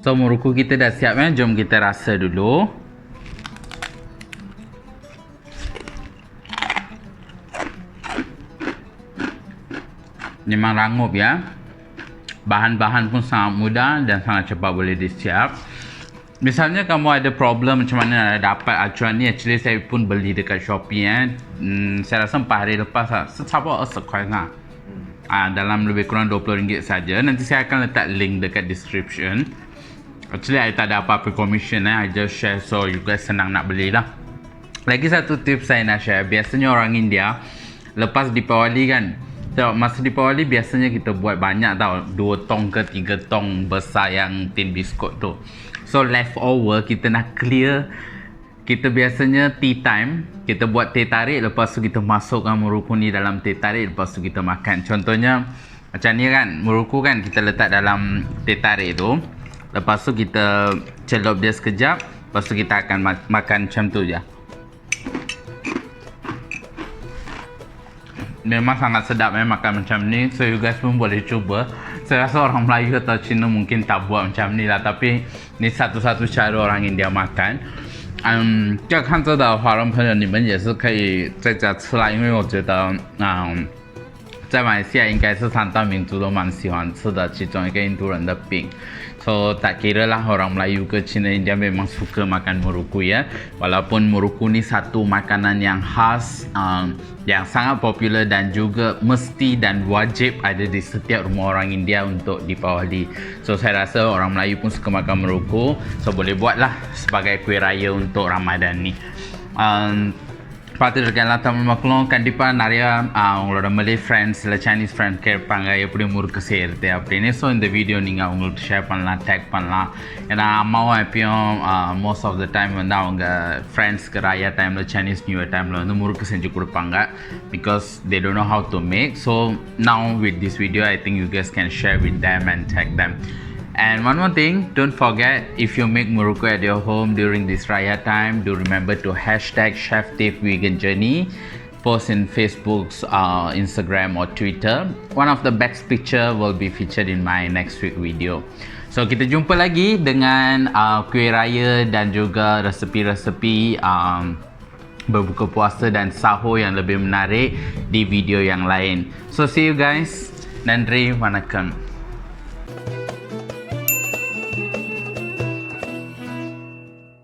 So murukku kita dah siap kan? Jom kita rasa dulu. Memang rangup ya. Bahan-bahan pun sangat mudah dan sangat cepat boleh disiap. Misalnya kamu ada problem macam mana nak dapat acuan ni, actually saya pun beli dekat Shopee saya rasa 4 hari lepas lah. Secapai 20 块lah. Dalam lebih kurang RM20 saja. Nanti saya akan letak link dekat description. Actually I tak ada apa-apa commission I just share so you guys senang nak beli lah. Lagi satu tips saya nak share. Biasanya orang India lepas Deepawali kan, masa Deepawali biasanya kita buat banyak tau, 2 tong ke 3 tong besar yang tin biskut tu. So leftover kita nak clear. Kita biasanya tea time, kita buat teh tarik, lepas tu kita masukkan murukku ni dalam teh tarik, lepas tu kita makan. Contohnya macam ni kan, murukku kan kita letak dalam teh tarik tu, lepas tu kita celup dia sekejap, lepas tu kita akan makan macam tu je. memang sangat sedap makan macam ni. So you guys pun boleh cuba. Saya rasa orang Melayu atau Cina mungkin tak buat macam ni lah, tapi ni satu-satu cara orang India makan。这看这的华人朋友，你们也是可以在家吃啦，因为我觉得在马来西亚应该是三大民族都蛮喜欢吃的其中一个印度人的饼。So tak kira lah orang Melayu ke Cina, India memang suka makan murukku ya. Walaupun murukku ni satu makanan yang khas, yang sangat popular dan juga mesti dan wajib ada di setiap rumah orang India untuk dipawali. So saya rasa orang Melayu pun suka makan murukku. So boleh buatlah sebagai kuih raya untuk Ramadan ni. பார்த்துருக்கேன் தமிழ் மக்களும் கண்டிப்பாக நிறையா அவங்களோட மலே ஃப்ரெண்ட்ஸ் இல்லை Chinese friend கேட்பாங்க எப்படி முறுக்கு செய்கிறது அப்படின்னு. ஸோ இந்த வீடியோ நீங்கள் அவங்கள்ட்ட ஷேர் பண்ணலாம், டேக் பண்ணலாம். ஏன்னா அம்மாவும் எப்பயும் மோஸ்ட் ஆஃப் த டைம் வந்து அவங்க ஃப்ரெண்ட்ஸ்க்கு ராயா டைமில் சைனீஸ் நியூ இயர் டைமில் வந்து முறுக்கு செஞ்சு கொடுப்பாங்க. Because they don't know how to make. So now with this video I think you guys can share with them and tag them. And one more thing, don't forget, if you make murukku at your home during this Raya time, do remember to hashtag Chef Dave Vegan Journey, post in Facebook's Instagram or Twitter. One of the best picture will be featured in my next week video. So kita jumpa lagi dengan kuih raya dan juga resepi-resepi berbuka puasa dan sahur yang lebih menarik di video yang lain. So see you guys. Nandri, vanakkam.